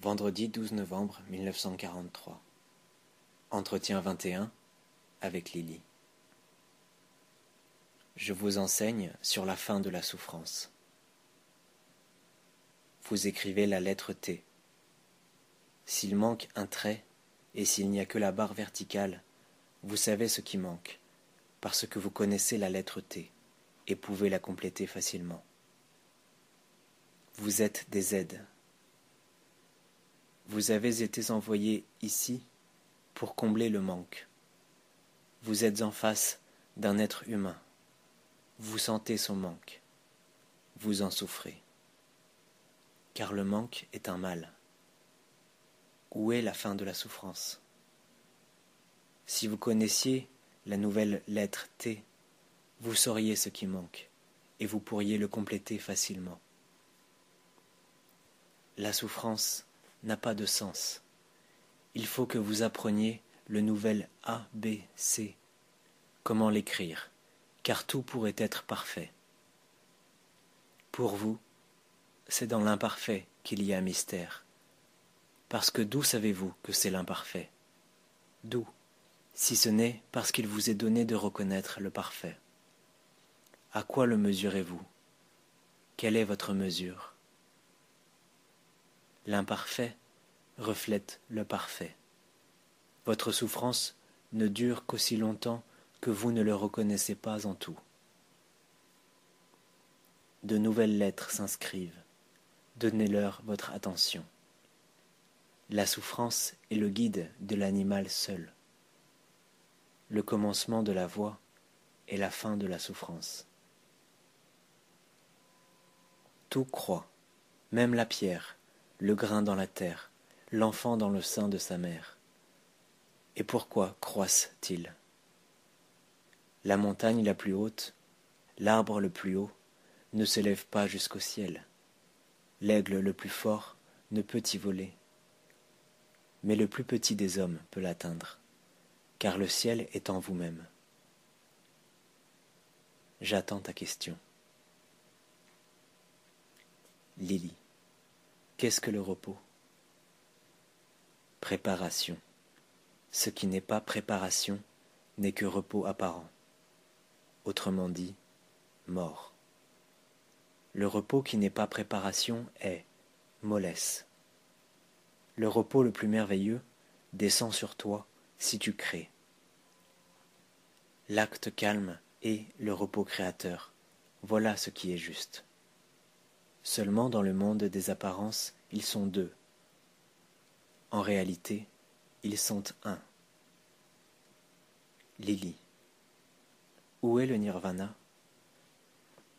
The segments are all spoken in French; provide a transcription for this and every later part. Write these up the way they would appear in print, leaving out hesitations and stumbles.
Vendredi 12 novembre 1943. Entretien 21 avec Lily. Je vous enseigne sur la fin de la souffrance. Vous écrivez la lettre T. S'il manque un trait et s'il n'y a que la barre verticale, vous savez ce qui manque, parce que vous connaissez la lettre T et pouvez la compléter facilement. Vous êtes des aides. Vous avez été envoyé ici pour combler le manque. Vous êtes en face d'un être humain. Vous sentez son manque. Vous en souffrez. Car le manque est un mal. Où est la fin de la souffrance? Si vous connaissiez la nouvelle lettre T, vous sauriez ce qui manque, et vous pourriez le compléter facilement. La souffrance n'a pas de sens. Il faut que vous appreniez le nouvel A, B, C. Comment l'écrire, car tout pourrait être parfait. Pour vous, c'est dans l'imparfait qu'il y a mystère. Parce que d'où savez-vous que c'est l'imparfait? D'où, si ce n'est parce qu'il vous est donné de reconnaître le parfait? À quoi le mesurez-vous? Quelle est votre mesure? L'imparfait reflète le parfait. Votre souffrance ne dure qu'aussi longtemps que vous ne le reconnaissez pas en tout. De nouvelles lettres s'inscrivent. Donnez-leur votre attention. La souffrance est le guide de l'animal seul. Le commencement de la voie est la fin de la souffrance. Tout croît, même la pierre, le grain dans la terre, l'enfant dans le sein de sa mère. Et pourquoi croissent-ils? La montagne la plus haute, l'arbre le plus haut, ne s'élève pas jusqu'au ciel. L'aigle le plus fort ne peut y voler. Mais le plus petit des hommes peut l'atteindre, car le ciel est en vous-même. J'attends ta question. Lily, qu'est-ce que le repos? Préparation. Ce qui n'est pas préparation n'est que repos apparent. Autrement dit, mort. Le repos qui n'est pas préparation est mollesse. Le repos le plus merveilleux descend sur toi si tu crées. L'acte calme est le repos créateur. Voilà ce qui est juste. Seulement dans le monde des apparences, ils sont deux. En réalité, ils sont un. Lily. Où est le nirvana?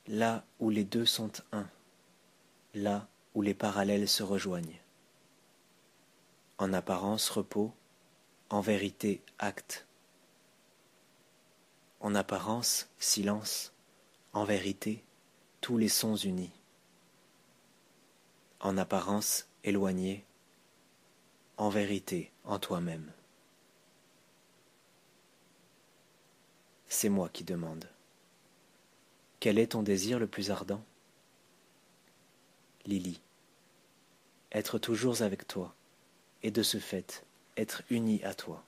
Là où les deux sont un. Là où les parallèles se rejoignent. En apparence repos, en vérité acte. En apparence silence, en vérité tous les sons unis. En apparence éloigné, en vérité en toi-même. C'est moi qui demande. Quel est ton désir le plus ardent? Lily. Être toujours avec toi, et de ce fait, être uni à toi.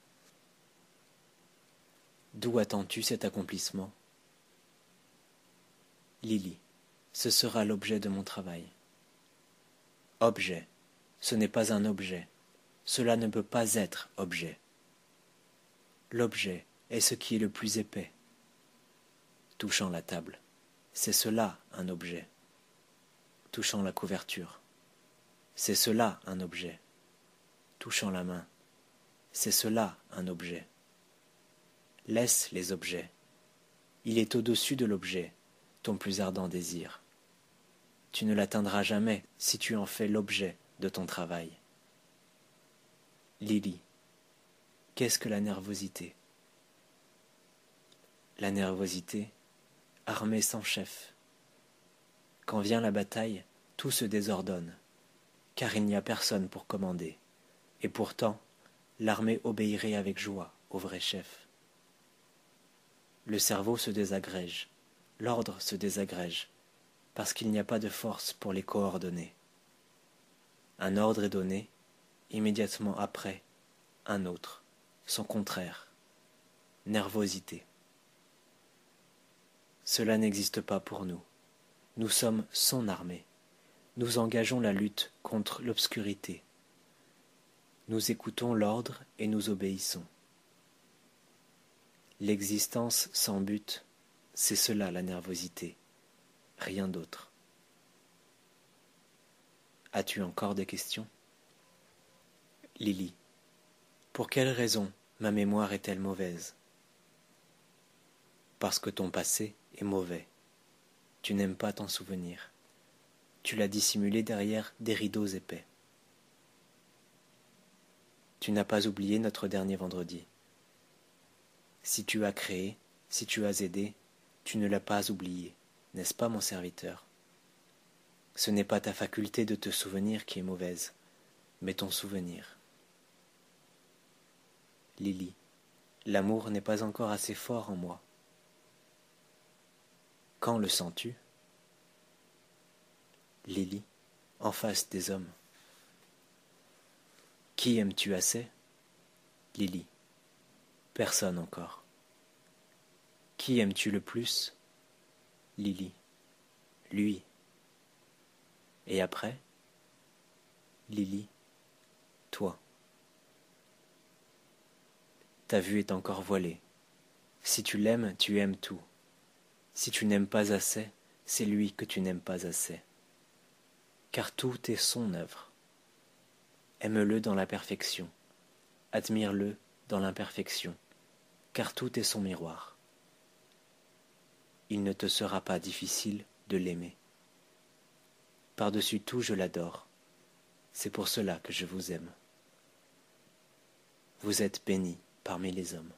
D'où attends-tu cet accomplissement? Lily. Ce sera l'objet de mon travail. Objet. Ce n'est pas un objet. Cela ne peut pas être objet. L'objet est ce qui est le plus épais. Touchant la table, c'est cela un objet. Touchant la couverture, c'est cela un objet. Touchant la main, c'est cela un objet. Laisse les objets. Il est au-dessus de l'objet, ton plus ardent désir. Tu ne l'atteindras jamais si tu en fais l'objet de ton travail. Lily, qu'est-ce que la nervosité? La nervosité, armée sans chef. Quand vient la bataille, tout se désordonne, car il n'y a personne pour commander, et pourtant, l'armée obéirait avec joie au vrai chef. Le cerveau se désagrège, l'ordre se désagrège, parce qu'il n'y a pas de force pour les coordonner. Un ordre est donné, immédiatement après, un autre, son contraire, nervosité. Cela n'existe pas pour nous. Nous sommes son armée. Nous engageons la lutte contre l'obscurité. Nous écoutons l'ordre et nous obéissons. L'existence sans but, c'est cela la nervosité, rien d'autre. As-tu encore des questions? Lily, pour quelle raison ma mémoire est-elle mauvaise? Parce que ton passé est mauvais. Tu n'aimes pas t'en souvenir. Tu l'as dissimulé derrière des rideaux épais. Tu n'as pas oublié notre dernier vendredi. Si tu as créé, si tu as aidé, tu ne l'as pas oublié, n'est-ce pas mon serviteur? Ce n'est pas ta faculté de te souvenir qui est mauvaise, mais ton souvenir. Lily, l'amour n'est pas encore assez fort en moi. Quand le sens-tu? Lily, en face des hommes. Qui aimes-tu assez? Lily, personne encore. Qui aimes-tu le plus? Lily, lui. Et après? Lily, toi. Ta vue est encore voilée. Si tu l'aimes, tu aimes tout. Si tu n'aimes pas assez, c'est lui que tu n'aimes pas assez. Car tout est son œuvre. Aime-le dans la perfection. Admire-le dans l'imperfection, car tout est son miroir. Il ne te sera pas difficile de l'aimer. Par-dessus tout, je l'adore. C'est pour cela que je vous aime. Vous êtes bénie parmi les hommes.